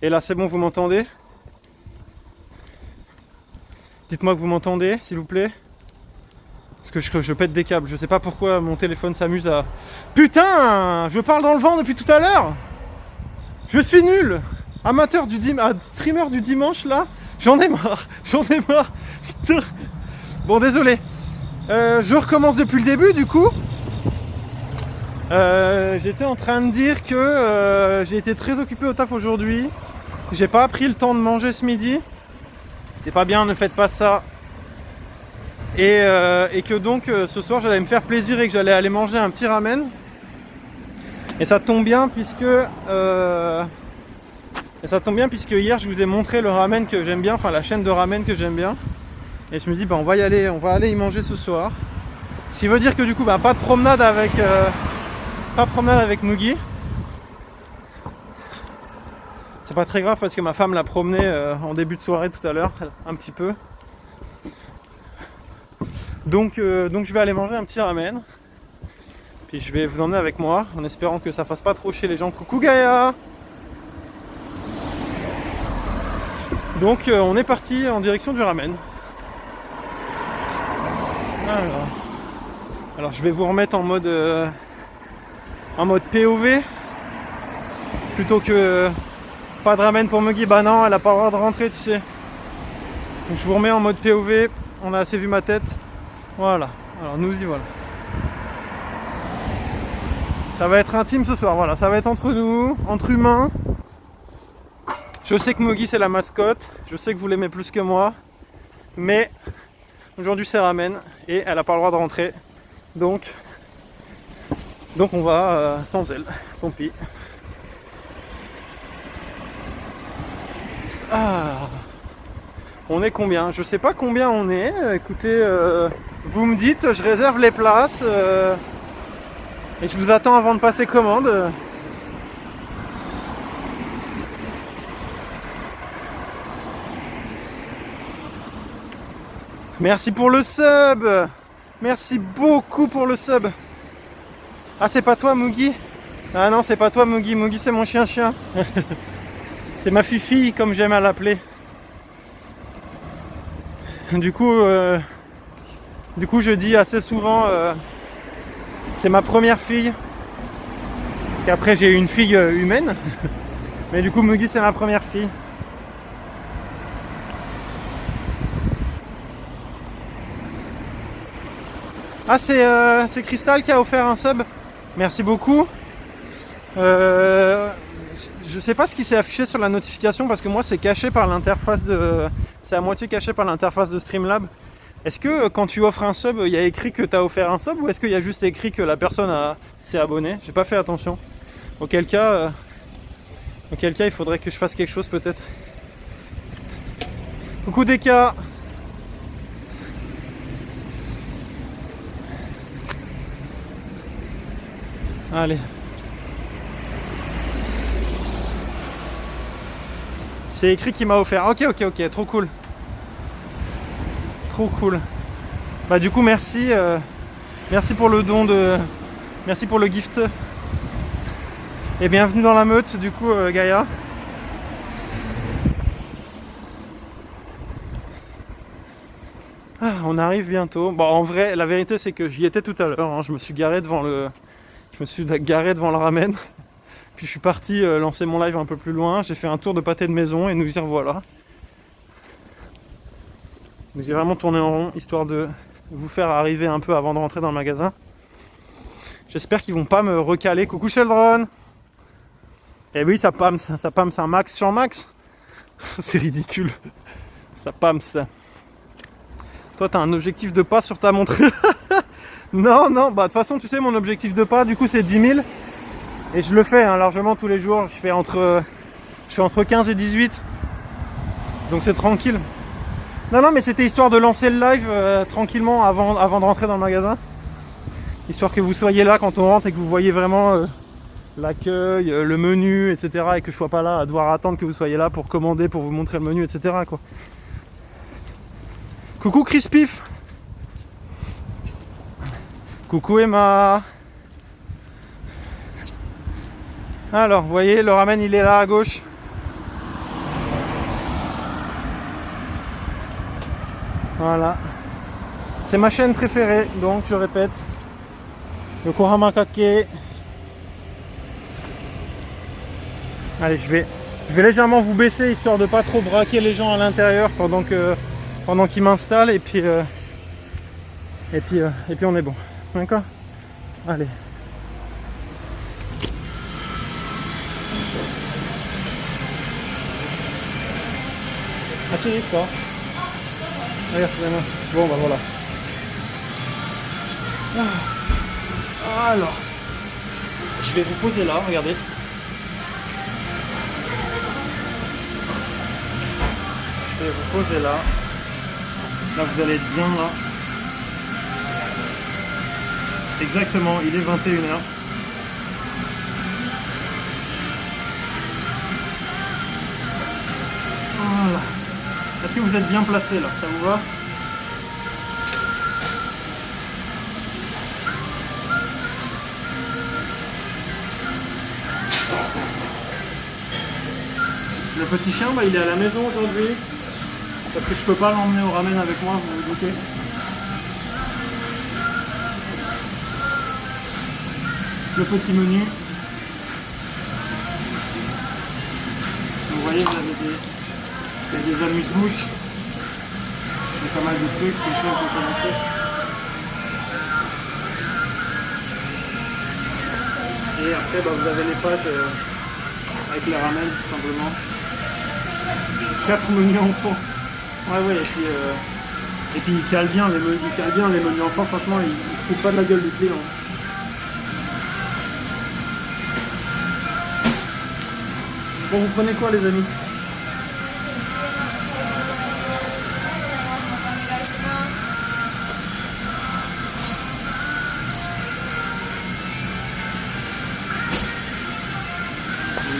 Et là c'est bon, vous m'entendez? Dites-moi que vous m'entendez, s'il vous plaît. Parce que je pète des câbles, je sais pas pourquoi mon téléphone s'amuse à... Putain! Je parle dans le vent depuis tout à l'heure! Je suis nul! Amateur du streamer du dimanche là, j'en ai marre, j'en ai marre. Bon, désolé. Je recommence depuis le début du coup. J'étais en train de dire que j'ai été très occupé au taf aujourd'hui. J'ai pas pris le temps de manger ce midi. C'est pas bien, ne faites pas ça. Et que donc ce soir j'allais me faire plaisir et que j'allais aller manger un petit ramen. Et ça tombe bien puisque hier je vous ai montré le ramen que j'aime bien, enfin la chaîne de ramen que j'aime bien. Et je me dis bah on va aller y manger ce soir. Ce qui veut dire que du coup bah, pas de promenade avec Mugi. C'est pas très grave parce que ma femme l'a promené en début de soirée tout à l'heure, un petit peu. Donc je vais aller manger un petit ramen. Puis je vais vous emmener avec moi en espérant que ça fasse pas trop chier les gens. Coucou Gaïa! Donc on est parti en direction du ramen. Alors je vais vous remettre en mode POV plutôt que pas de ramen pour Mugi. Bah non, elle a pas le droit de rentrer, tu sais. Donc je vous remets en mode POV. On a assez vu ma tête. Voilà. Alors nous y voilà. Ça va être intime ce soir. Voilà, ça va être entre nous, entre humains. Je sais que Mugi c'est la mascotte. Je sais que vous l'aimez plus que moi. Mais aujourd'hui c'est ramen et elle a pas le droit de rentrer. Donc on va sans elle. Tant pis. Ah. On est combien? Je sais pas combien on est. Écoutez, vous me dites, je réserve les places et je vous attends avant de passer commande. Merci pour le sub. Merci beaucoup pour le sub. Ah, c'est pas toi Mugi? Ah non, c'est pas toi Mugi. Mugi c'est mon chien. C'est ma fifi comme j'aime à l'appeler. Du coup je dis assez souvent c'est ma première fille. Parce qu'après j'ai une fille humaine. Mais du coup Mugi c'est ma première fille. Ah c'est Crystal qui a offert un sub. Merci beaucoup. Je sais pas ce qui s'est affiché sur la notification parce que moi c'est caché par l'interface de... C'est à moitié caché par l'interface de Streamlab. Est-ce que quand tu offres un sub, il y a écrit que tu as offert un sub ou est-ce qu'il y a juste écrit que la personne s'est abonnée? J'ai pas fait attention. Auquel cas, il faudrait que je fasse quelque chose peut-être. Coucou Deka. Allez. C'est écrit qu'il m'a offert. Ok, trop cool. Trop cool. Bah du coup merci. Merci pour le don de. Merci pour le gift. Et bienvenue dans la meute du coup Gaïa. Ah, on arrive bientôt. Bon en vrai la vérité c'est que j'y étais tout à l'heure. Hein. Je me suis garé devant le ramen. Puis je suis parti lancer mon live un peu plus loin. J'ai fait un tour de pâté de maison et nous y revoilà. J'ai vraiment tourné en rond histoire de vous faire arriver un peu avant de rentrer dans le magasin. J'espère qu'ils vont pas me recaler. Coucou Sheldron. Eh oui ça pams un max champ max. C'est ridicule. Ça pams. Toi t'as un objectif de pas sur ta montre. Non, bah de toute façon tu sais mon objectif de pas du coup c'est 10 000. Et je le fais hein, largement tous les jours, je fais entre 15 et 18. Donc c'est tranquille. Non mais c'était histoire de lancer le live tranquillement avant de rentrer dans le magasin. Histoire que vous soyez là quand on rentre et que vous voyez vraiment l'accueil, le menu, etc. Et que je sois pas là à devoir attendre que vous soyez là pour commander, pour vous montrer le menu, etc. quoi. Coucou Crispif. Coucou Emma. Alors, vous voyez, le ramen il est là à gauche. Voilà. C'est ma chaîne préférée, donc je répète. Yokohama Kake. Allez, je vais légèrement vous baisser histoire de pas trop braquer les gens à l'intérieur pendant qu'ils m'installent et puis on est bon. D'accord? Allez. Bon bah voilà. Alors, je vais vous poser là, regardez. Je vais vous poser là. Là vous allez être bien là. Exactement, il est 21h. Voilà. Est-ce que vous êtes bien placé là? Ça vous va? Le petit chien, bah, il est à la maison aujourd'hui. Parce que je peux pas l'emmener au ramen avec moi, vous vous doutez. Le petit menu. Vous voyez, vous avez des amuse-bouches. Il y a pas mal de trucs, comme ça on peut commencer. Et après, bah, vous avez les pages avec les ramen, tout simplement. 4 menus enfants. Ouais, et puis ils calent bien les menus enfants, franchement, ils se foutent pas de la gueule du client. Bon, vous prenez quoi, les amis?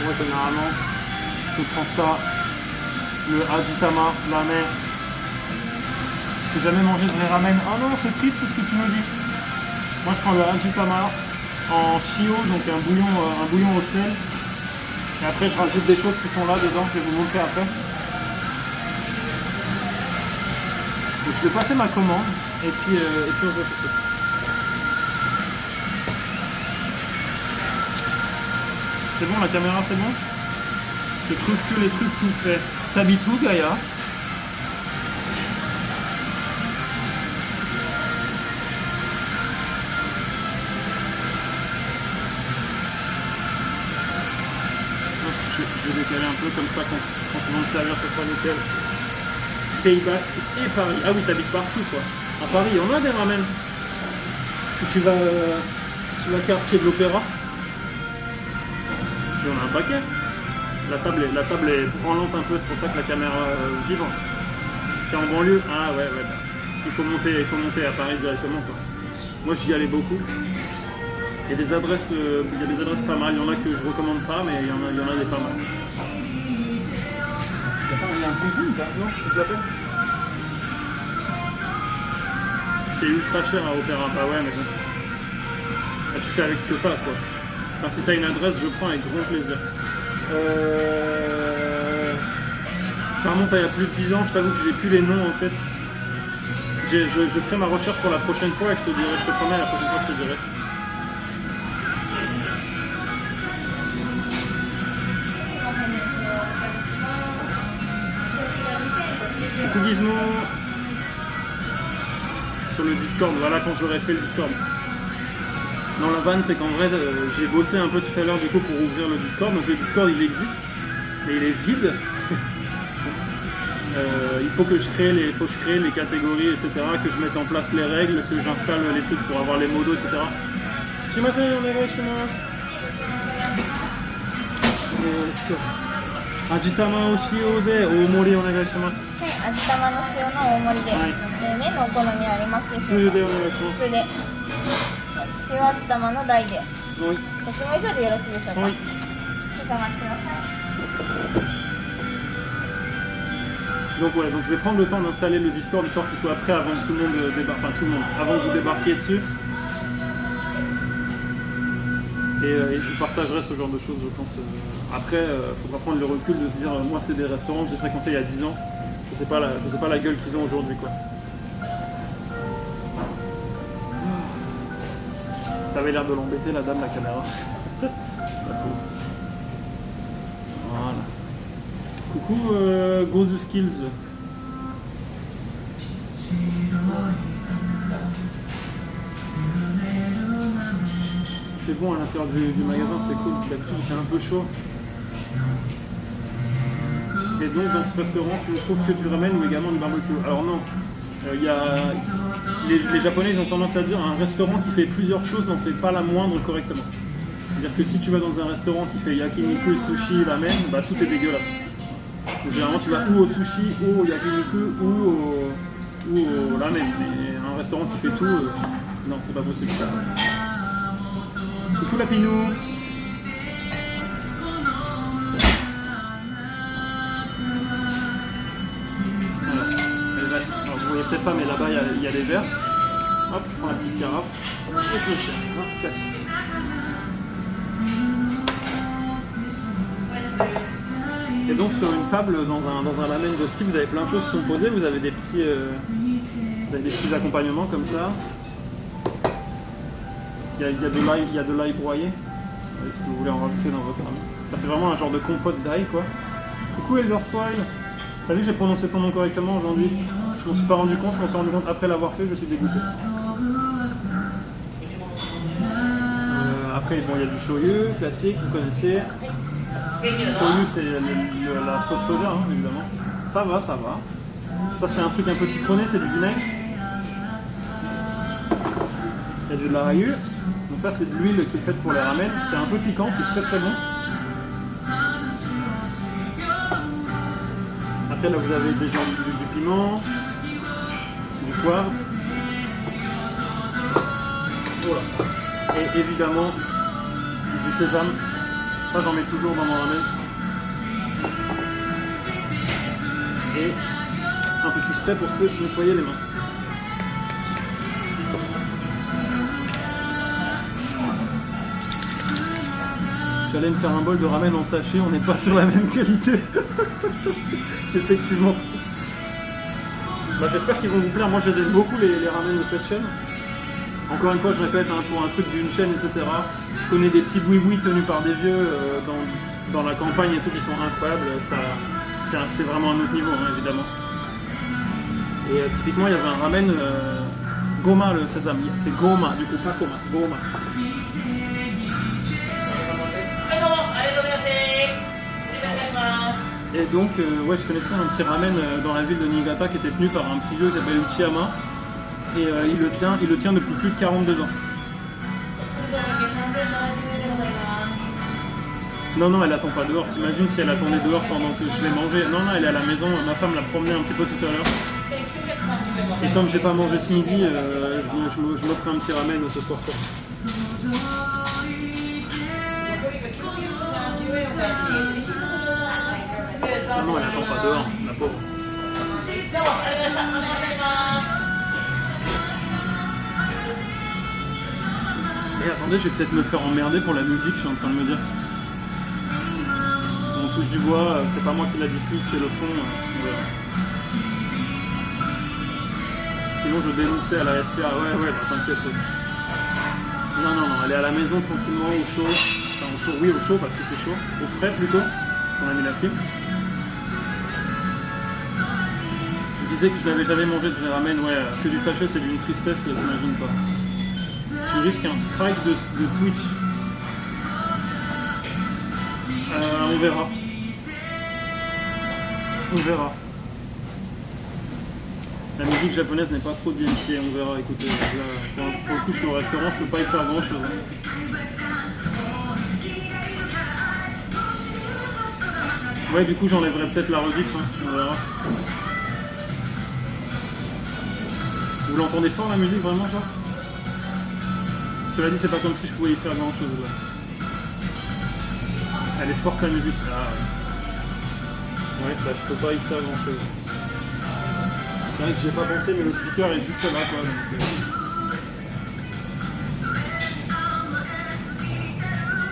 Moi, généralement, je prends ça, le Hajitama ramen. J'ai jamais mangé de vrai ramen. Ah non, c'est triste ce que tu me dis. Moi, je prends le Hajitama en shio, donc un bouillon au sel. Et après, je rajoute des choses qui sont là dedans, je vais vous montrer après. Donc, je vais passer ma commande et puis on va faire ça. C'est bon, la caméra, c'est bon? Je trouve que les trucs tout faits. T'habites où, Gaïa? Je vais décaler un peu comme ça quand on va me servir, ça sera nickel. Pays Basque et Paris. Ah oui, t'habites partout quoi. À Paris, on a des ramen. Si tu vas quartier de l'Opéra, il y en a un paquet. La table est branlante un peu, c'est pour ça que la caméra vibre. T'es en banlieue? Ah ouais, bah, il faut monter à Paris directement quoi. Moi j'y allais beaucoup. Il y a des adresses pas mal, il y en a que je recommande pas, mais il y en a des pas mal. Il y a un bonbon là? Non, c'est de la peine. C'est ultra cher à Opéra, bah ouais, mais bon. Là, tu fais avec ce que t'as quoi. Enfin, si t'as une adresse, je prends avec grand plaisir. Ça remonte à il y a plus de 10 ans, je t'avoue que je n'ai plus les noms en tête. Je ferai ma recherche pour la prochaine fois et je te dirai, je te promets, la prochaine fois je te dirai. Coucou Gizmo. Sur le Discord, voilà quand j'aurai fait le Discord. Non, la vanne c'est qu'en vrai j'ai bossé un peu tout à l'heure du coup pour ouvrir le Discord, donc le Discord il existe, mais il est vide. Il faut que je crée les catégories, etc., que je mette en place les règles, que j'installe les trucs pour avoir les modos, etc. Shimasen, onegai shimasu. Hajitama o shio de oomori onegai shimasu. 味玉の塩の大盛りで、はい麺のお好みありますでしょうか？普通でお願いします。普通で塩味玉の大で、はい。どっちも以上でよろしいでしょうか？はい。少々お待ちください。Donc ouais, donc je vais prendre le temps d'installer le Discord histoire qu'il soit prêt avant que tout le monde débarque, enfin tout le monde, avant que vous débarquiez dessus. Et je vous partagerai ce genre de choses, je pense. Après, il faudra prendre le recul de se dire, moi c'est des restaurants que j'ai fréquentés il y a 10 ans, je sais pas la gueule qu'ils ont aujourd'hui quoi. Ça avait l'air de l'embêter la dame, la caméra. La pauvre. Voilà. Coucou Gozu Skills. Il fait bon à l'intérieur du magasin, c'est cool. D'habitude il fait un peu chaud. Et donc dans ce restaurant, tu trouves que du ramen ou également du barbecue. Alors non, les Japonais ils ont tendance à dire un restaurant qui fait plusieurs choses n'en fait pas la moindre correctement. C'est-à-dire que si tu vas dans un restaurant qui fait yakiniku, sushi, ramen, bah tout est dégueulasse. Donc généralement tu vas ou au sushi, ou au yakiniku, ou au ramen. Mais un restaurant qui fait tout, non c'est pas possible. Coucou la Pinou. Alors vous voyez peut-être pas mais là-bas il y a les verres. Hop, je prends la petite carafe et je me sers. Hop, classique. Et donc sur une table dans un ramen de style, vous avez plein de choses qui sont posées, vous avez des petits accompagnements comme ça. Il y a de l'ail broyé, si vous voulez en rajouter dans votre ramen. Ça fait vraiment un genre de compote d'ail quoi. Coucou Elder Spoil. T'as vu que j'ai prononcé ton nom correctement aujourd'hui? Je m'en suis pas rendu compte, je m'en suis rendu compte après l'avoir fait, je suis dégoûté. Après bon il y a du shoyu, classique, vous connaissez. Shoyu c'est la sauce soja hein, évidemment. Ça va, ça va. Ça c'est un truc un peu citronné, c'est du vinaigre. Il y a du larayu. Donc ça c'est de l'huile qui est faite pour les ramen. C'est un peu piquant, c'est très très bon. Après là vous avez déjà du piment, du poivre. Voilà. Et évidemment du sésame. Ça j'en mets toujours dans mon ramen. Et un petit spray pour se nettoyer les mains. J'allais me faire un bol de ramen en sachet, on n'est pas sur la même qualité. Effectivement. Bah, j'espère qu'ils vont vous plaire. Moi je les aime beaucoup les ramen de cette chaîne. Encore une fois je répète, hein, pour un truc d'une chaîne etc. Je connais des petits boui-boui tenus par des vieux dans la campagne et tout qui sont incroyables. C'est vraiment un autre niveau hein, évidemment. Et typiquement il y avait un ramen Goma le sésame. C'est Goma du coup, pas Koma, Goma. Et donc, ouais, je connaissais un petit ramen dans la ville de Niigata qui était tenu par un petit vieux qui s'appelle Uchiyama. Et il le tient depuis plus de 42 ans. Non, non, elle attend pas dehors. T'imagines si elle attendait dehors pendant que je l'ai mangé? Non, non, elle est à la maison. Ma femme l'a promenée un petit peu tout à l'heure. Et comme j'ai pas mangé ce midi, je m'offre un petit ramen ce soir. Non, non, elle attend pas dehors, la pauvre. Et attendez, je vais peut-être me faire emmerder pour la musique, je suis en train de me dire. On touche du bois, c'est pas moi qui la diffuse, c'est le fond. Voilà. Sinon je dénonçais à la SPA, ouais, bah, t'inquiète. Non, non, non, elle est à la maison tranquillement, au chaud. Enfin, au chaud, oui, au chaud parce que c'est chaud. Au frais plutôt, parce qu'on a mis la clim. Je disais que je n'avais jamais mangé de vrai ramen, ouais, que du sachet c'est d'une tristesse, t'imagines pas. Tu risques un strike de Twitch. On verra. On verra. La musique japonaise n'est pas trop DMCA, on verra, écoutez. Là, pour le coup je suis au restaurant, je peux pas y faire grand chose. Ouais, du coup j'enlèverai peut-être la rediff, hein, on verra. Vous l'entendez fort la musique vraiment genre? Cela dit c'est pas comme si je pouvais y faire grand chose là. Elle est forte la musique. Ah ouais, bah je peux pas y faire grand chose. C'est vrai que j'ai pas pensé mais le speaker est juste là quoi. Donc,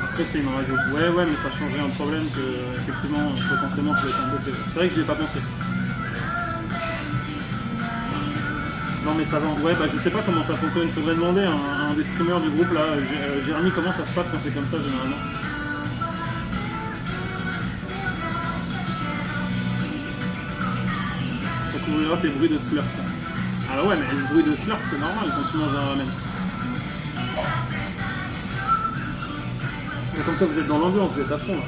après c'est une radio. Ouais mais ça changerait un problème que effectivement potentiellement ça va être embêté. C'est vrai que j'y ai pas pensé. Non mais ça va, ouais bah je sais pas comment ça fonctionne, il faudrait demander à un des streamers du groupe là, Jérémy, comment ça se passe quand c'est comme ça généralement. Ça couvrira tes bruits de slurp. Ah ouais mais le bruit de slurp c'est normal quand tu manges un ramen. Et comme ça vous êtes dans l'ambiance, vous êtes à fond là.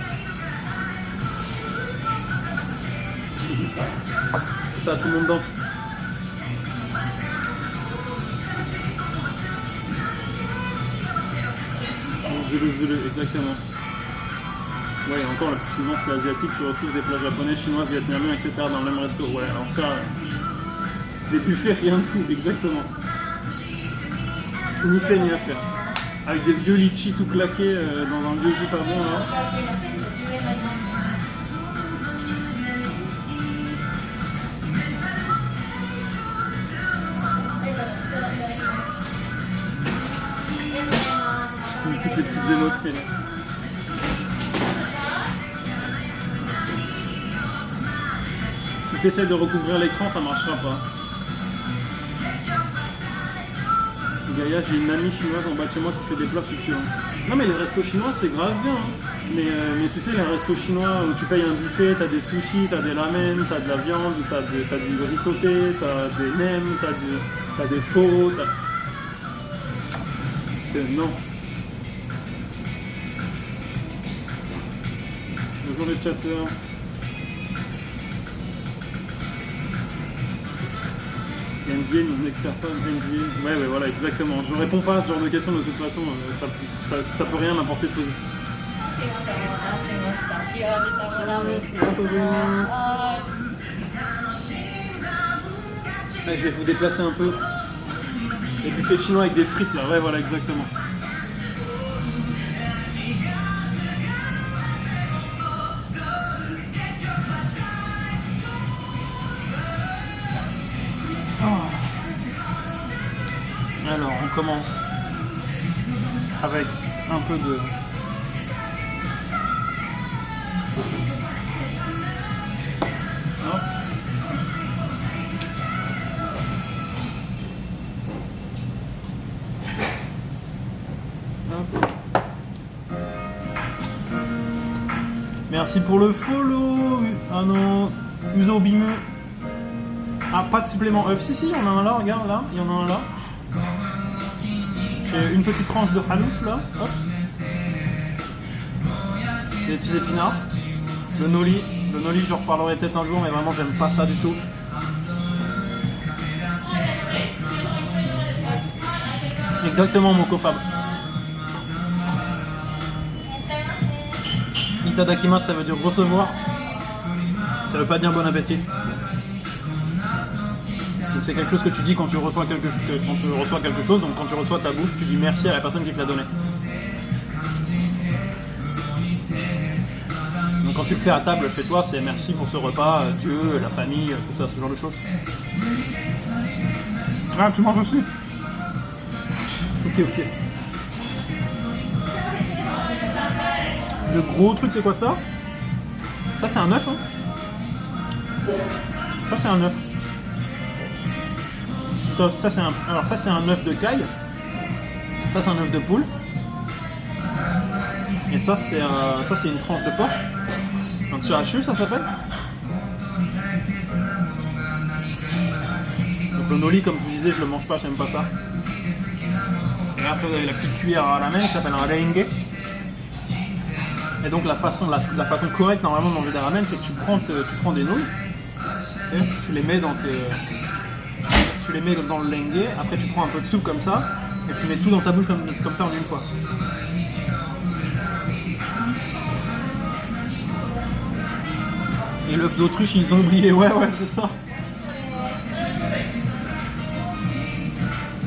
C'est ça, tout le monde danse. Zulu, exactement. Ouais, encore le plus souvent c'est asiatique, tu retrouves des plats japonais, chinois, vietnamiens, etc. dans le même resto. Ouais, alors ça, des buffets, rien de fou, exactement. Ni fait ni à faire. Avec des vieux litchis tout claqués dans un vieux jus pas bon là. Toutes les petites émotions. Si tu essaies de recouvrir l'écran, ça marchera pas. Gaïa, j'ai une amie chinoise en bas de chez moi qui fait des plats succulents. Non mais les restos chinois c'est grave bien. Hein. Mais tu sais, les restos chinois où tu payes un buffet, t'as des sushis, t'as des ramen, t'as de la viande, t'as du riz sauté, t'as des nems, t'as des pho, non. Bonjour les chatteurs. NDA, nous n'expert pas NDA. Ouais, voilà, exactement. Je réponds pas à ce genre de questions de toute façon, ça peut rien m'apporter de positif. Ouais, je vais vous déplacer un peu. Les buffets chinois avec des frites là, ouais, voilà, exactement. Alors, on commence avec un peu de... Hop. Hop. Merci pour le follow. Ah non, Uso Bimeux. Ah, pas de supplément œuf. Si, il y en a un là, regarde là, il y en a un là. J'ai une petite tranche de halouf là, hop. Des petits épinards. Le noli, j'en reparlerai peut-être un jour, mais vraiment j'aime pas ça du tout. Exactement mon kofab. Itadakimasu ça veut dire recevoir. Ça veut pas dire bon appétit. Donc c'est quelque chose que tu dis quand tu reçois quelque chose, donc quand tu reçois ta bouffe, tu dis merci à la personne qui te l'a donné. Donc quand tu le fais à table chez toi, c'est merci pour ce repas, Dieu, la famille, tout ça, ce genre de choses. Ah, tu manges aussi? Ok. Le gros truc c'est quoi ça? Ça c'est un œuf hein? Ça c'est un œuf. Ça c'est un œuf de caille. Ça c'est un œuf de poule. Et ça c'est une tranche de porc. Un chahachu ça s'appelle. Donc le noli comme je vous disais je le mange pas, j'aime pas ça. Et après vous avez la petite cuillère à ramen qui s'appelle un renge. Et donc la façon correcte normalement de manger des ramen c'est que tu prends des nouilles, okay, tu les mets dans le lenge, après tu prends un peu de soupe comme ça, et tu mets tout dans ta bouche comme ça en une fois. Et l'œuf d'autruche ils ont oublié, ouais c'est ça.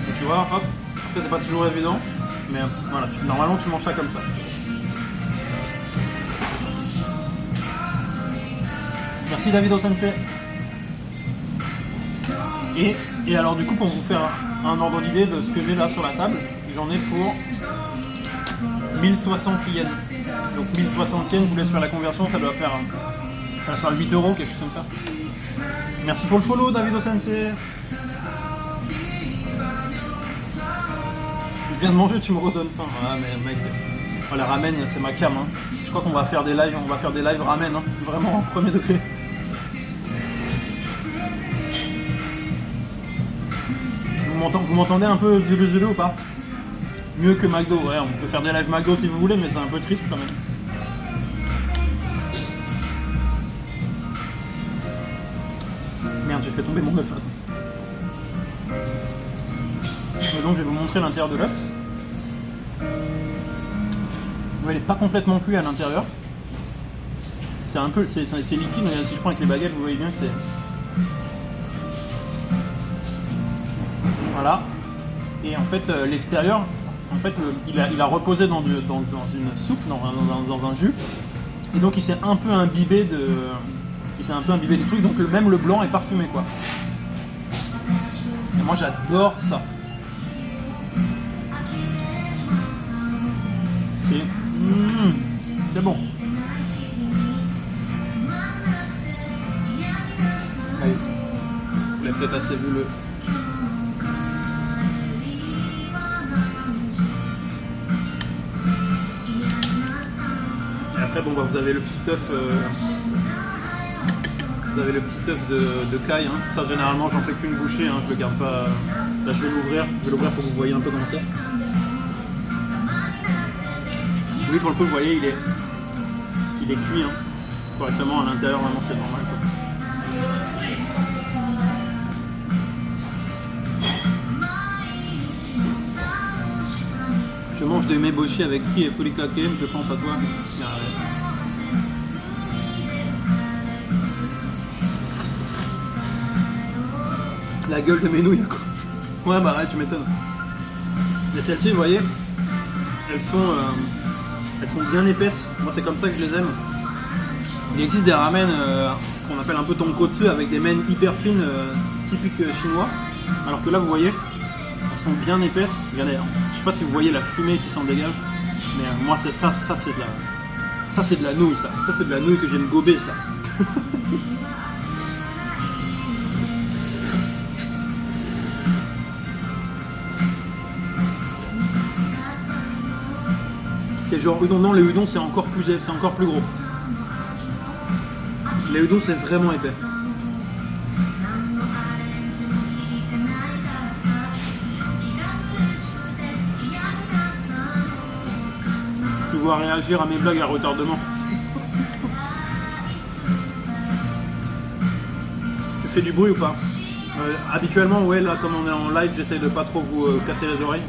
Et tu vois, hop, après c'est pas toujours évident, mais voilà, normalement tu manges ça comme ça. Merci David Sensei. Et alors du coup pour vous faire un ordre d'idée de ce que j'ai là sur la table, j'en ai pour 1060 yens. Donc 1060 yens, je vous laisse faire la conversion, ça doit faire 8 €, quelque chose comme ça. Merci pour le follow David Sensei. Je viens de manger, tu me redonnes faim. Ah mais mec, oh, la ramen c'est ma cam. Hein. Je crois qu'on va faire des lives, ramen, hein. Vraiment premier degré. Vous m'entendez un peu zulu ou pas? Mieux que McDo, ouais, on peut faire des lives McDo si vous voulez, mais c'est un peu triste quand même. Merde, j'ai fait tomber mon œuf. Et donc je vais vous montrer l'intérieur de l'œuf. Il n'est pas complètement cuit à l'intérieur. C'est un peu, c'est liquide, mais si je prends avec les baguettes, vous voyez bien que c'est... Voilà. Et en fait, l'extérieur, en fait, il a reposé dans une soupe, dans un jus. Et donc il s'est un peu imbibé de... du truc, donc même le blanc est parfumé, quoi. Et moi j'adore ça. C'est bon. Allez. Vous l'avez peut-être assez vu le... Et après bon bah vous avez le petit œuf de caille, hein. Ça généralement j'en fais qu'une bouchée, hein. Je le garde pas. Là je vais l'ouvrir pour que vous voyez un peu comment c'est. Oui, pour le coup, vous voyez, il est cuit, hein, correctement à l'intérieur, vraiment c'est normal, quoi. Je mange des meboshi avec riz et furikake, je pense à toi. La gueule de mes nouilles, quoi. Ouais, bah ouais, tu m'étonnes. Et celles-ci, vous voyez, elles sont bien épaisses. Moi, c'est comme ça que je les aime. Il existe des ramen qu'on appelle un peu tonkotsu avec des men hyper fines, typiques chinois. Alors que là, vous voyez, elles sont bien épaisses. Regardez, hein. Je sais pas si vous voyez la fumée qui s'en dégage, mais moi, c'est ça c'est de la, c'est de la nouille, ça. Ça, c'est de la nouille que j'aime gober, ça. C'est genre udon, non, les udon c'est encore plus gros. Les udon c'est vraiment épais. Je vois réagir à mes blagues à retardement. Tu fais du bruit ou pas? Habituellement, ouais, là comme on est en live, j'essaye de pas trop vous casser les oreilles.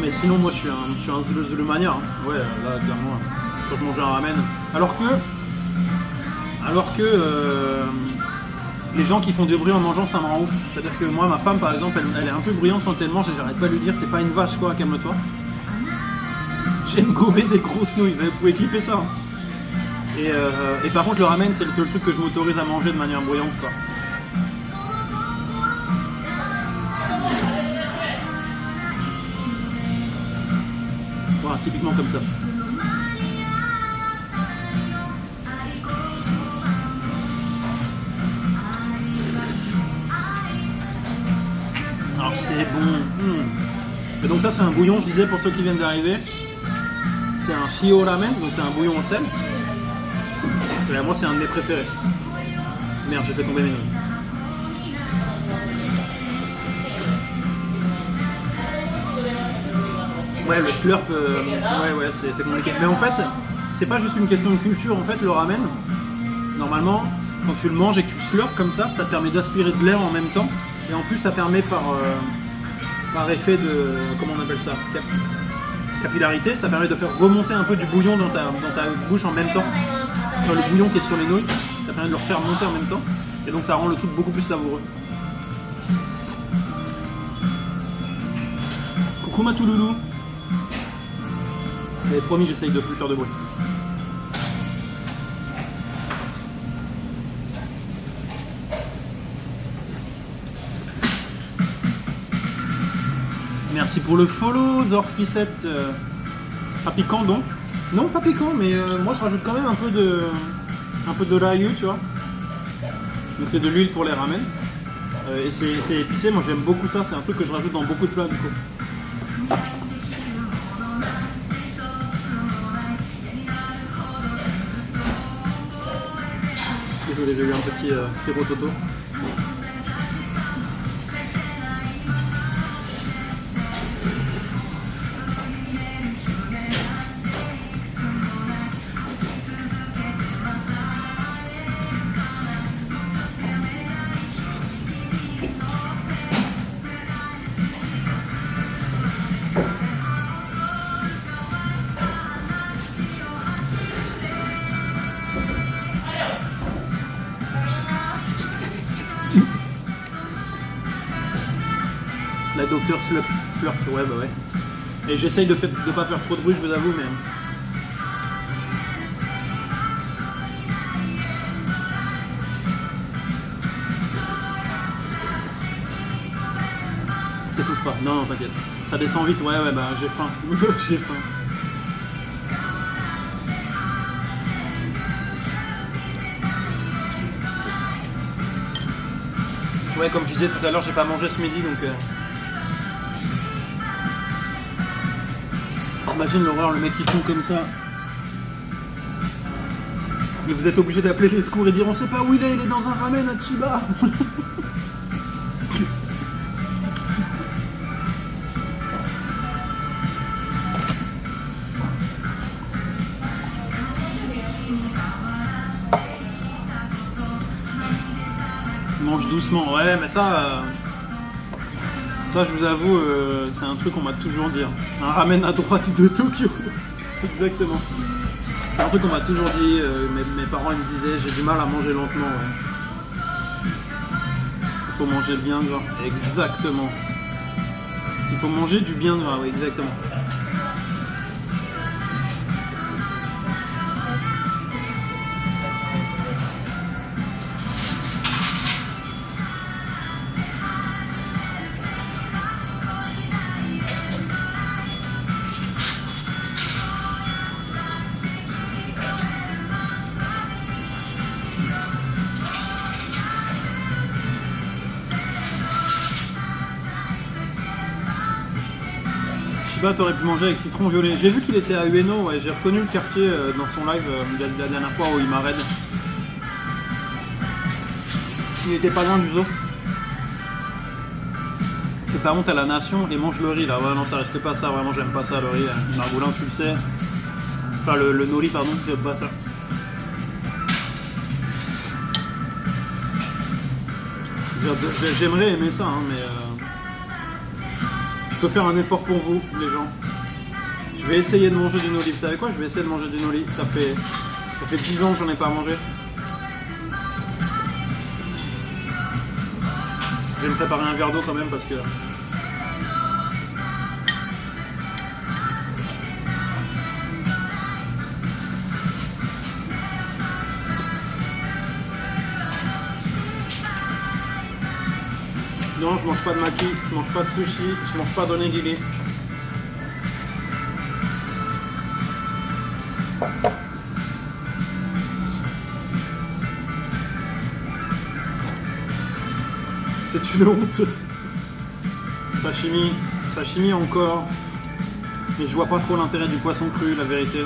Mais sinon moi je suis un Zulumania, hein. Ouais, là clairement, quand je mange un ramen. Alors que les gens qui font du bruit en mangeant, ça me rend ouf. C'est-à-dire que moi, ma femme par exemple, elle est un peu bruyante quand elle mange et j'arrête pas de lui dire t'es pas une vache quoi, calme-toi. J'aime gommer des grosses nouilles, mais vous pouvez clipper ça. Hein. Et par contre le ramen c'est le seul truc que je m'autorise à manger de manière bruyante, quoi. Voilà, typiquement comme ça. Alors c'est bon. Et donc ça c'est un bouillon, je disais pour ceux qui viennent d'arriver. C'est un shio ramen, donc c'est un bouillon au sel. Et moi c'est un de mes préférés. Merde, j'ai fait tomber mes nouilles. Ouais, le slurp, ouais, c'est compliqué. Mais en fait, c'est pas juste une question de culture. En fait, le ramen, normalement, quand tu le manges et que tu slurpes comme ça te permet d'aspirer de l'air en même temps. Et en plus, ça permet par effet de, comment on appelle ça, capillarité, ça permet de faire remonter un peu du bouillon dans ta bouche en même temps. Enfin, le bouillon qui est sur les nouilles, ça permet de le refaire monter en même temps. Et donc, ça rend le truc beaucoup plus savoureux. Coucou ma tout loulou. Et promis, j'essaye de plus faire de bruit. Merci pour le follow, Zorfisset. Pas piquant donc? Non, pas piquant, mais moi je rajoute quand même un peu de rayu, tu vois. Donc c'est de l'huile pour les ramen. Et c'est épicé, moi j'aime beaucoup ça, c'est un truc que je rajoute dans beaucoup de plats du coup. Désolé, j'ai eu un petit rototo. La docteur Slurp, ouais bah ouais. Et j'essaye de pas faire trop de bruit, je vous avoue, mais... T'étouffe pas, non t'inquiète. Ça descend vite, ouais bah j'ai faim. J'ai faim. Ouais, comme je disais tout à l'heure, j'ai pas mangé ce midi donc... Imagine l'horreur, le mec qui fond comme ça. Et vous êtes obligé d'appeler les secours et dire on sait pas où il est dans un ramen à Chiba. Mange doucement, ouais mais ça... Ça, je vous avoue, c'est un truc qu'on m'a toujours dit. Un ramen à droite de Tokyo. Exactement. C'est un truc qu'on m'a toujours dit. Mes parents ils me disaient, j'ai du mal à manger lentement. Ouais. Il faut manger bien gras. Exactement. Il faut manger du bien gras, oui, exactement. T'aurais pu manger avec citron violet. J'ai vu qu'il était à Ueno, ouais. J'ai reconnu le quartier dans son live la dernière fois où il m'a raid. Il était pas loin du zoo. Fais pas honte à la nation et mange le riz là. Ouais non ça reste pas ça, vraiment j'aime pas ça le riz. Margoulin tu le sais. Enfin le nori pardon, j'aime pas ça. J'aimerais aimer ça hein, mais je peux faire un effort pour vous, les gens. Je vais essayer de manger du nori. Vous savez quoi? Je vais essayer de manger du nori. Ça fait 10 ans que j'en ai pas mangé. Je vais me préparer un verre d'eau quand même parce que... Non, je mange pas de maki, je mange pas de sushi, je mange pas d'onigiri. C'est une honte. Sashimi encore. Mais je vois pas trop l'intérêt du poisson cru, la vérité.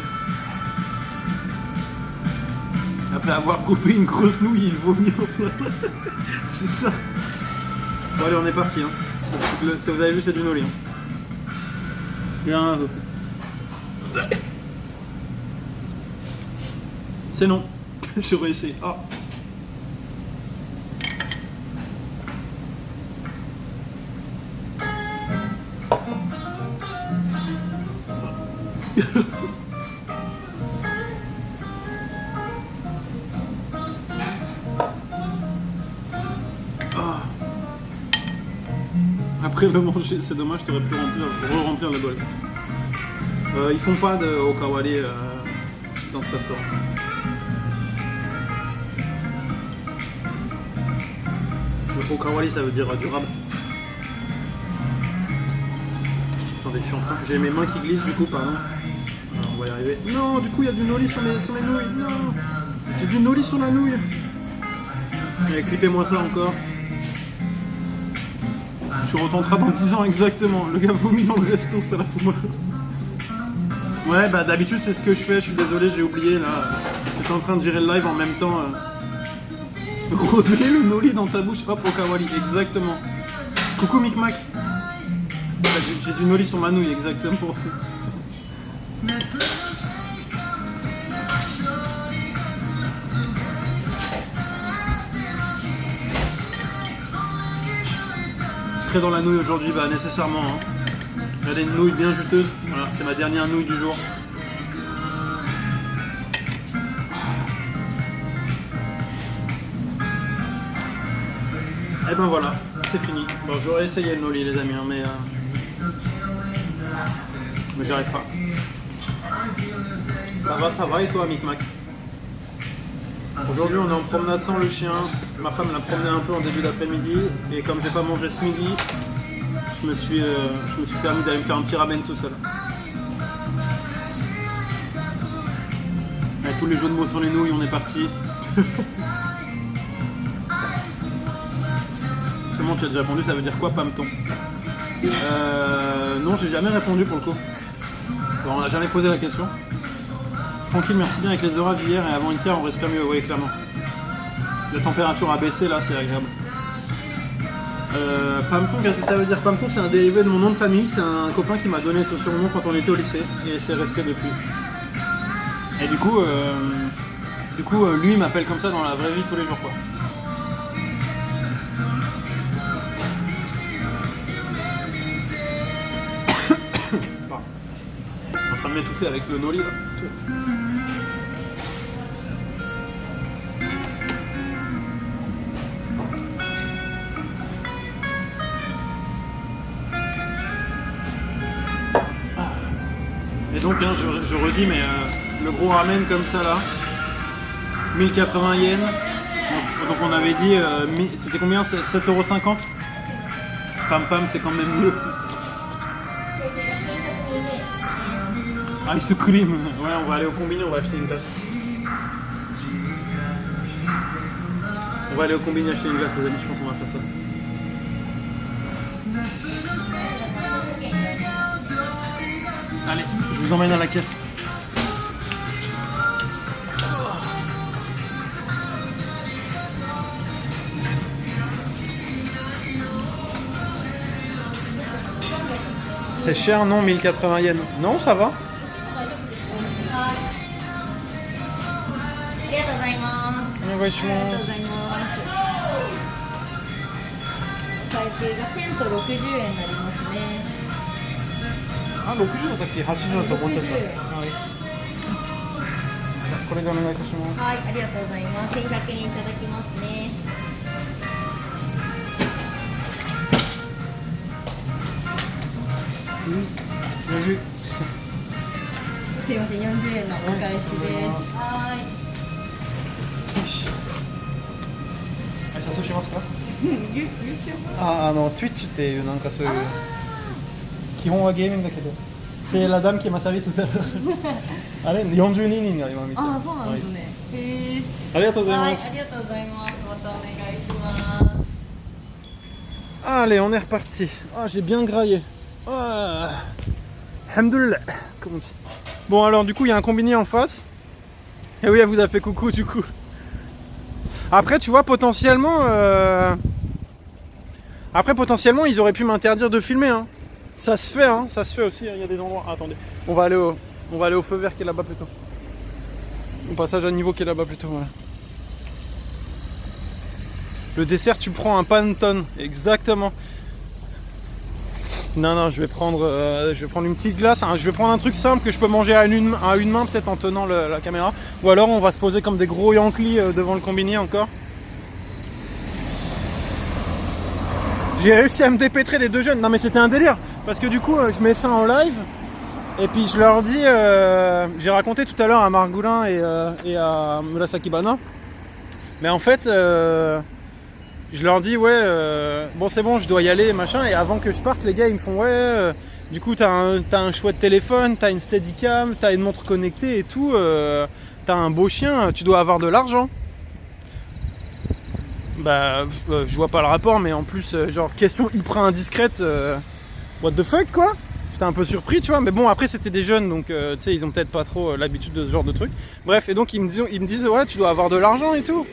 Après avoir coupé une grosse nouille, il vomit en plein. C'est ça. Bon allez, on est parti. Hein. Si vous avez vu, c'est du noli. Hein. C'est non. J'aurais essayé. Ah. Après le manger, c'est dommage, tu aurais pu remplir le bol. Ils font pas de okawari dans ce restaurant. Le okawari ça veut dire durable. Attendez, je suis en train. J'ai mes mains qui glissent du coup, pardon. Alors, on va y arriver. Non, du coup il y a du nori sur mes nouilles. Non, j'ai du nori sur la nouille. Allez, clippez-moi ça encore. Tu retenteras dans 10 ans exactement. Le gars vomit dans le resto, ça la fout mal. Ouais, bah d'habitude c'est ce que je fais, je suis désolé, j'ai oublié là. J'étais en train de gérer le live en même temps. Remets le noli dans ta bouche, hop, au kawali, exactement. Coucou Micmac. Bah, j'ai du noli sur ma nouille, exactement. Très dans la nouille aujourd'hui, bah nécessairement. Hein. Regardez une nouille bien juteuse. Voilà, c'est ma dernière nouille du jour. Et ben voilà, c'est fini. Bon, j'aurais essayé le noli les amis, hein, mais j'y arrive pas. Ça va et toi Micmac? Aujourd'hui on est en promenade sans le chien. Ma femme l'a promené un peu en début d'après-midi et comme j'ai pas mangé ce midi, je me suis permis d'aller me faire un petit ramen tout seul. Avec tous les jeux de mots sur les nouilles, on est parti. Seulement tu as déjà répondu, ça veut dire quoi Pamton? Non, j'ai jamais répondu pour le coup. Bon, on n'a jamais posé la question. Tranquille, merci bien avec les orages hier et avant-hier on respire mieux, oui clairement. La température a baissé là, c'est agréable. Pamton, qu'est-ce que ça veut dire? Pamton, c'est un dérivé de mon nom de famille, c'est un copain qui m'a donné ce surnom quand on était au lycée et c'est resté depuis. Et du coup lui il m'appelle comme ça dans la vraie vie tous les jours quoi. En train de m'étouffer avec le noli là. Et donc hein, je redis mais le gros ramen comme ça là, 1080 yens. Donc on avait dit, c'était combien? 7,50 €. Pam pam c'est quand même mieux. Ice cream, ouais on va aller au combiné, on va acheter une glace. On va aller au combiné acheter une glace les amis, je pense qu'on va faire ça. Allez, je vous emmène à la caisse. C'est cher non 1080 yens? Non ça va. お願いします。お会計が1000と60円になりますね。あ、60だったっけ？80だと思ってた。はい。これでお願いいたします。はい、ありがとうございます。1100円いただきますね。すいません、40円のお返しです。はい。早速しますか？Twitch っていうなんかそういう基本はゲームだけど、c'est la dame qui m'a servi tout à l'heure。あれ42人が今見て。あ、そうなんですね。へえ。ありがとうございます。ありがとうございます。またお願いします。Allez, on est reparti. Ah, j'ai bien graillé. Ah. Alhamdoulilah. Comment on dit? Bon alors du coup il y a un combiné en face. Et oui elle vous a fait coucou du coup. Après tu vois potentiellement ils auraient pu m'interdire de filmer hein. Ça se fait hein, ça se fait aussi, il y a des endroits. Ah, attendez, on va aller au feu vert qui est là-bas plutôt. Au passage à niveau qui est là-bas plutôt, voilà. Le dessert tu prends un panettone, exactement. Non, je vais prendre une petite glace, hein. Je vais prendre un truc simple que je peux manger à une main peut-être en tenant la caméra. Ou alors on va se poser comme des gros Yankees devant le combiné encore. J'ai réussi à me dépêtrer des deux jeunes. Non mais c'était un délire. Parce que du coup je mets ça en live. Et puis je leur dis, j'ai raconté tout à l'heure à Margoulin et à Murasaki Bana. Mais en fait... je leur dis ouais bon c'est bon je dois y aller machin et avant que je parte les gars ils me font ouais du coup t'as un chouette téléphone, t'as une Steadicam, t'as une montre connectée et tout, t'as un beau chien, tu dois avoir de l'argent. Bah, je vois pas le rapport, mais en plus, genre, question hyper indiscrète, what the fuck, quoi. J'étais un peu surpris, tu vois, mais bon, après, c'était des jeunes, donc, tu sais, ils ont peut-être pas trop l'habitude de ce genre de truc. Bref, et donc, ils me disent, ouais, tu dois avoir de l'argent et tout.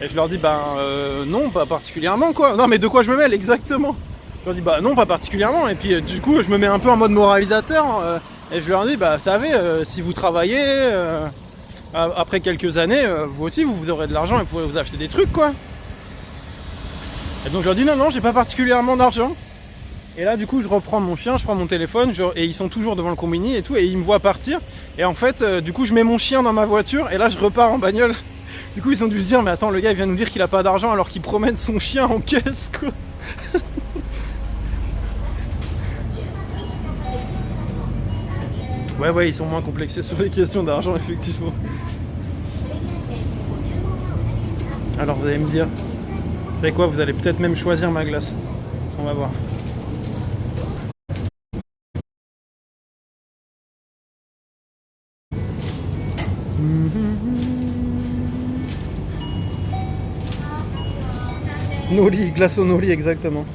Et je leur dis, ben, non, pas particulièrement, quoi. Non, mais de quoi je me mêle, exactement. Je leur dis, bah, non, pas particulièrement. Et puis, du coup, je me mets un peu en mode moralisateur, et je leur dis, bah, vous savez, si vous travaillez, après quelques années, vous aussi, vous aurez de l'argent et vous pourrez vous acheter des trucs, quoi. Et donc je leur dis non, j'ai pas particulièrement d'argent. Et là du coup je reprends mon chien, je prends mon téléphone, et ils sont toujours devant le combini et tout, et ils me voient partir. Et en fait du coup je mets mon chien dans ma voiture et là je repars en bagnole. Du coup ils ont dû se dire mais attends, le gars il vient nous dire qu'il a pas d'argent alors qu'il promène son chien en caisse, quoi. Ouais, ils sont moins complexés sur les questions d'argent, effectivement. Alors vous allez me dire, vous savez quoi, vous allez peut-être même choisir ma glace. On va voir. Noli, glace au noli, exactement.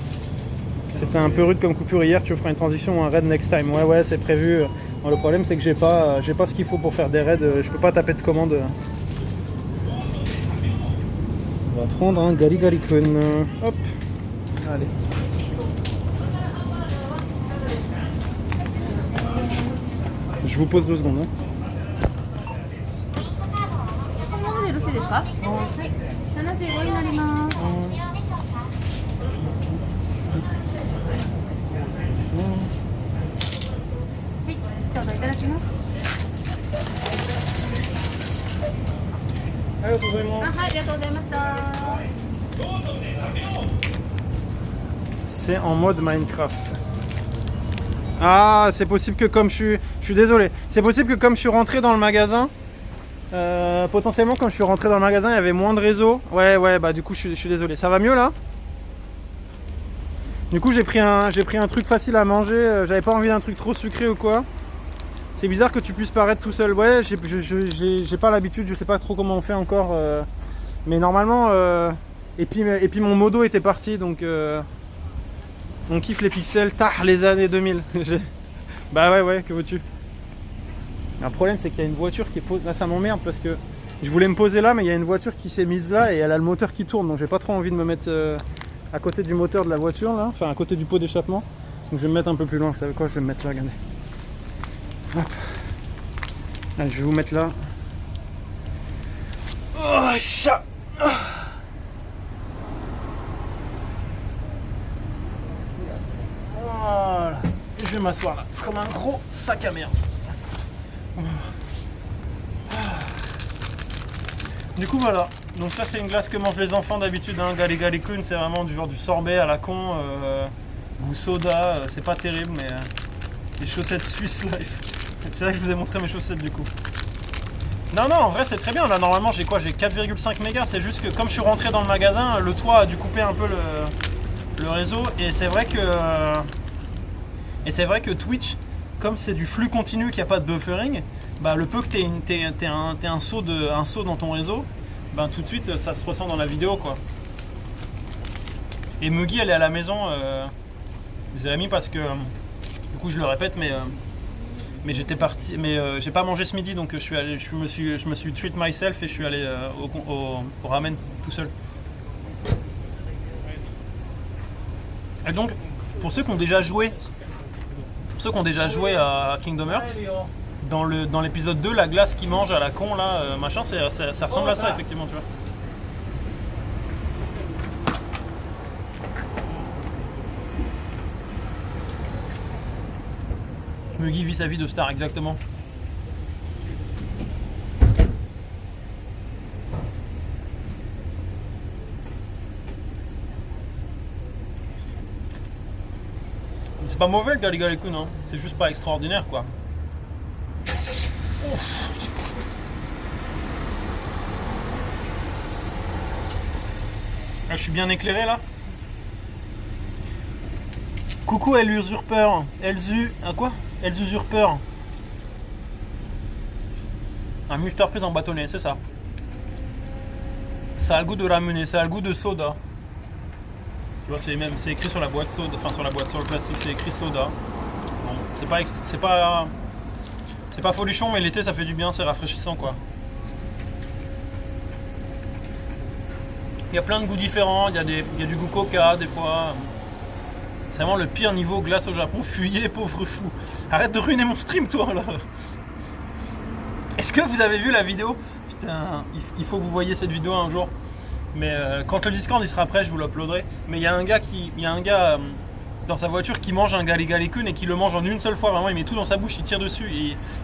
C'était un peu rude comme coupure hier, tu feras une transition ou un raid next time. Ouais, c'est prévu. Bon, le problème c'est que j'ai pas ce qu'il faut pour faire des raids, je peux pas taper de commande. On va prendre un Gali Gali Kun. Hop. Allez. Je vous pose 2 secondes. Hein. C'est en mode Minecraft. Ah, c'est possible que comme je suis désolé. C'est possible que comme je suis rentré dans le magasin, potentiellement quand je suis rentré dans le magasin, il y avait moins de réseau. Ouais, bah du coup je suis désolé. Ça va mieux là? Du coup j'ai pris un truc facile à manger. J'avais pas envie d'un truc trop sucré ou quoi. C'est bizarre que tu puisses paraître tout seul. Ouais, j'ai pas l'habitude. Je sais pas trop comment on fait encore. Mais normalement, et puis mon modo était parti, donc on kiffe les pixels, les années 2000. Bah ouais, que veux-tu. Un problème c'est qu'il y a une voiture qui est posée, là ça m'emmerde parce que je voulais me poser là, mais il y a une voiture qui s'est mise là et elle a le moteur qui tourne, donc j'ai pas trop envie de me mettre à côté du moteur de la voiture là, enfin à côté du pot d'échappement. Donc je vais me mettre un peu plus loin, vous savez quoi, je vais me mettre là, regardez. Hop. Allez, je vais vous mettre là. Oh, chat. Voilà. Et je vais m'asseoir là, comme un gros sac à merde. Du coup voilà, donc ça c'est une glace que mangent les enfants d'habitude, hein. Gali Gali Kun, c'est vraiment du genre du sorbet à la con, ou soda, c'est pas terrible, mais les chaussettes Swiss Life. C'est vrai que je vous ai montré mes chaussettes du coup. Non, en vrai c'est très bien, là normalement j'ai quoi, j'ai 4,5 mégas, c'est juste que comme je suis rentré dans le magasin, le toit a dû couper un peu le réseau, et c'est vrai que Twitch, comme c'est du flux continu, qu'il n'y a pas de buffering, bah le peu que t'aies un saut dans ton réseau, bah tout de suite ça se ressent dans la vidéo, quoi. Et Muggy elle est à la maison, les amis, parce que du coup je le répète, mais j'étais parti, mais j'ai pas mangé ce midi, donc je me suis treat myself et je suis allé au ramen tout seul. Et donc pour ceux qui ont déjà joué à Kingdom Hearts, dans l'épisode 2, la glace qu'ils mangent à la con là, machin, ça ressemble à ça effectivement, tu vois. Muggy vit sa vie de star, exactement. C'est pas mauvais le Gali Gali Kun, hein. C'est juste pas extraordinaire, quoi. Ah, je suis bien éclairé là. Coucou El Usurpeur. Quoi El Usurpeur. Un Mr. Freeze en bâtonnet, c'est ça. Ça a le goût de ramener, ça a le goût de soda. Tu vois, c'est écrit sur la boîte soda, enfin sur la boîte sur le plastique, c'est écrit soda. Bon, c'est pas folichon, mais l'été ça fait du bien, c'est rafraîchissant quoi. Il y a plein de goûts différents, il y a du goût coca des fois. C'est vraiment le pire niveau glace au Japon. Fuyez, pauvre fou. Arrête de ruiner mon stream, toi, là. Est-ce que vous avez vu la vidéo? Putain, il faut que vous voyiez cette vidéo un jour. Mais quand le Discord il sera prêt, je vous l'uploaderai. Mais il y a un gars dans sa voiture qui mange un gali-gali-kun et qui le mange en une seule fois. Vraiment, il met tout dans sa bouche, il tire dessus.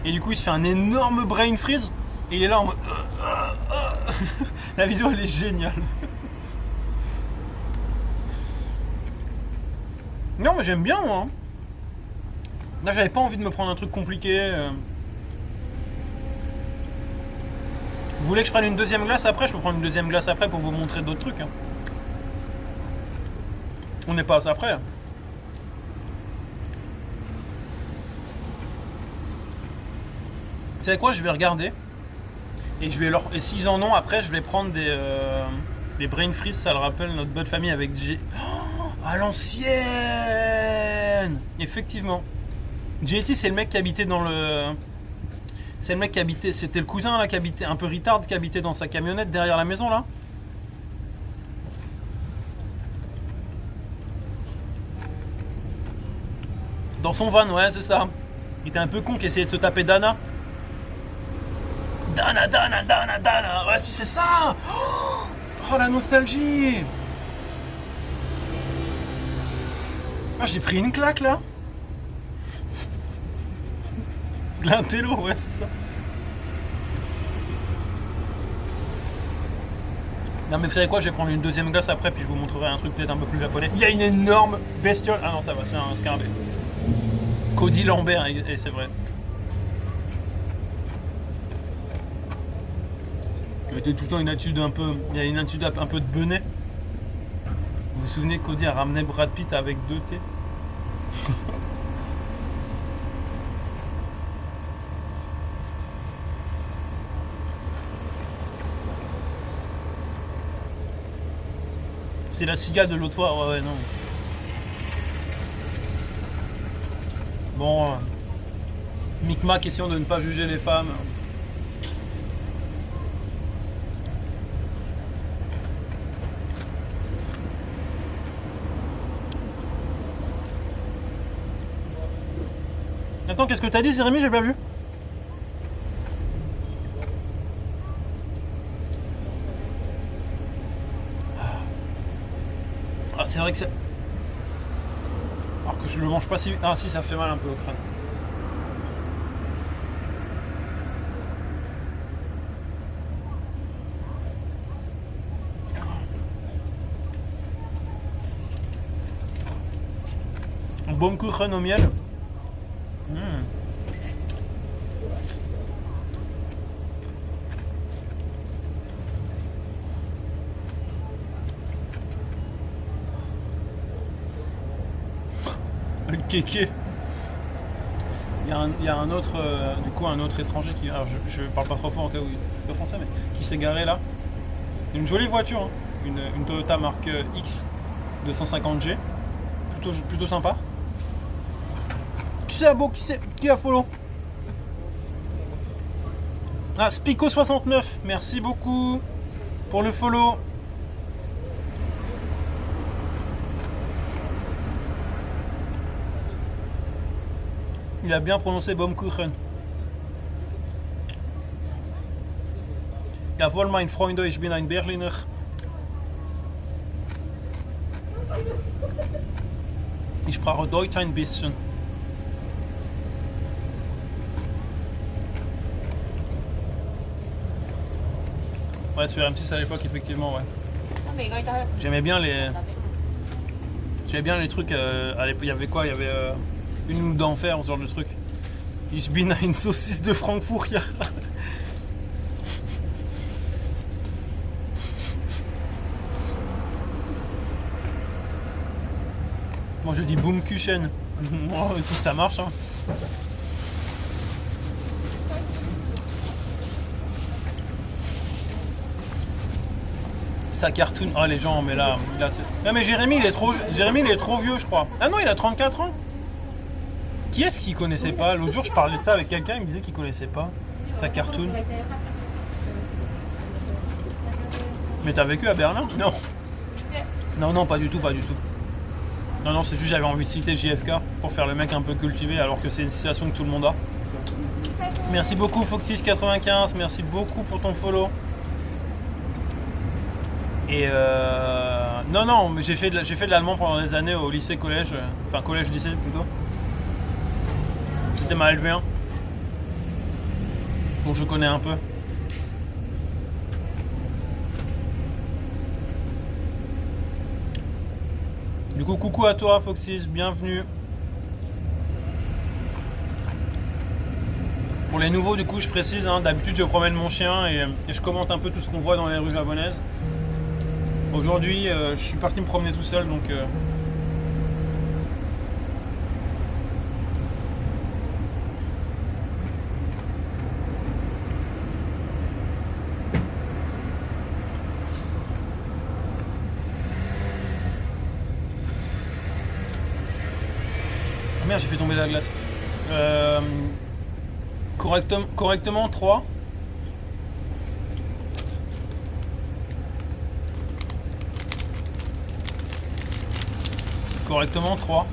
Et du coup, il se fait un énorme brain freeze. Et il est là en mode... La vidéo, elle est géniale. Non mais j'aime bien moi. Là j'avais pas envie de me prendre un truc compliqué. Vous voulez que je prenne une deuxième glace après? Je peux prendre une deuxième glace après pour vous montrer d'autres trucs. On n'est pas à ça après. Vous savez quoi? Je vais regarder. Et s'ils en ont après, je vais prendre des brain freeze, ça le rappelle notre bonne famille avec J. À l'ancienne! Effectivement. JT, c'est le mec qui habitait dans le... C'est le mec qui habitait... C'était le cousin là qui habitait... Un peu retard qui habitait dans sa camionnette derrière la maison là. Dans son van, ouais, c'est ça. Il était un peu con qui essayait de se taper Dana. Dana. Ouais, si c'est ça! Oh, la nostalgie! Ah, j'ai pris une claque là. L'intello, ouais, c'est ça. Non, mais vous savez quoi, je vais prendre une deuxième glace après, puis je vous montrerai un truc peut-être un peu plus japonais. Il y a une énorme bestiole. Ah non, ça va, c'est un scarabée. Cody Lambert, et c'est vrai. Il y a tout le temps une attitude un peu. Il y a une attitude un peu de benet. Vous vous souvenez, Cody a ramené Brad Pitt avec 2 T. C'est la cigale de l'autre fois, ouais, non. Bon, micmac, question de ne pas juger les femmes. Attends, qu'est-ce que t'as dit, Jérémy? J'ai pas vu. Ah, c'est vrai que c'est... Alors que je le mange pas si... Ah si, ça fait mal un peu au crâne. Un bon kuchen au miel. Le kéké. Il y a un autre, du coup, un autre étranger qui... Alors je parle pas trop fort en cas où il est français, mais qui s'est garé là. Une jolie voiture, hein. Une Toyota marque X 250G. Plutôt sympa. Qui c'est Abo? Qui a follow? Ah, Spico69, merci beaucoup pour le follow. Il a bien prononcé Baumkuchen. Jawohl, mein Freunde, ich bin ein Berliner. Ich sprach Deutsch ein bisschen. Ouais, sur M6 à l'époque, effectivement, ouais. J'aimais bien les trucs. À l'époque, il y avait quoi? Il y avait une loupe d'enfer, ce genre de truc. Ich bin ein saucisse de Francfort. Moi je dis Baumkuchen. Oh, tout ça marche, hein. Ça cartoon. Ah les gens, mais là c'est... Non mais Jérémy il est trop vieux je crois. Ah non, il a 34 ans. Qui est-ce qui connaissait pas? L'autre jour je parlais de ça avec quelqu'un, il me disait qu'il connaissait pas. Ça cartoon. Mais t'as vécu à Berlin? Non. Non, pas du tout. Non, c'est juste j'avais envie de citer JFK pour faire le mec un peu cultivé alors que c'est une situation que tout le monde a. Merci beaucoup Foxys95, merci beaucoup pour ton follow. Et non, mais j'ai fait de l'allemand pendant des années au lycée, collège, enfin collège-lycée plutôt. C'était ma LV1. Donc je connais un peu. Du coup, coucou à toi Foxys, bienvenue. Pour les nouveaux, du coup, je précise, hein, d'habitude je promène mon chien et je commente un peu tout ce qu'on voit dans les rues japonaises. Aujourd'hui, je suis parti me promener tout seul, donc... Ah merde, j'ai fait tomber la glace. Correctement 3. Correctement 3.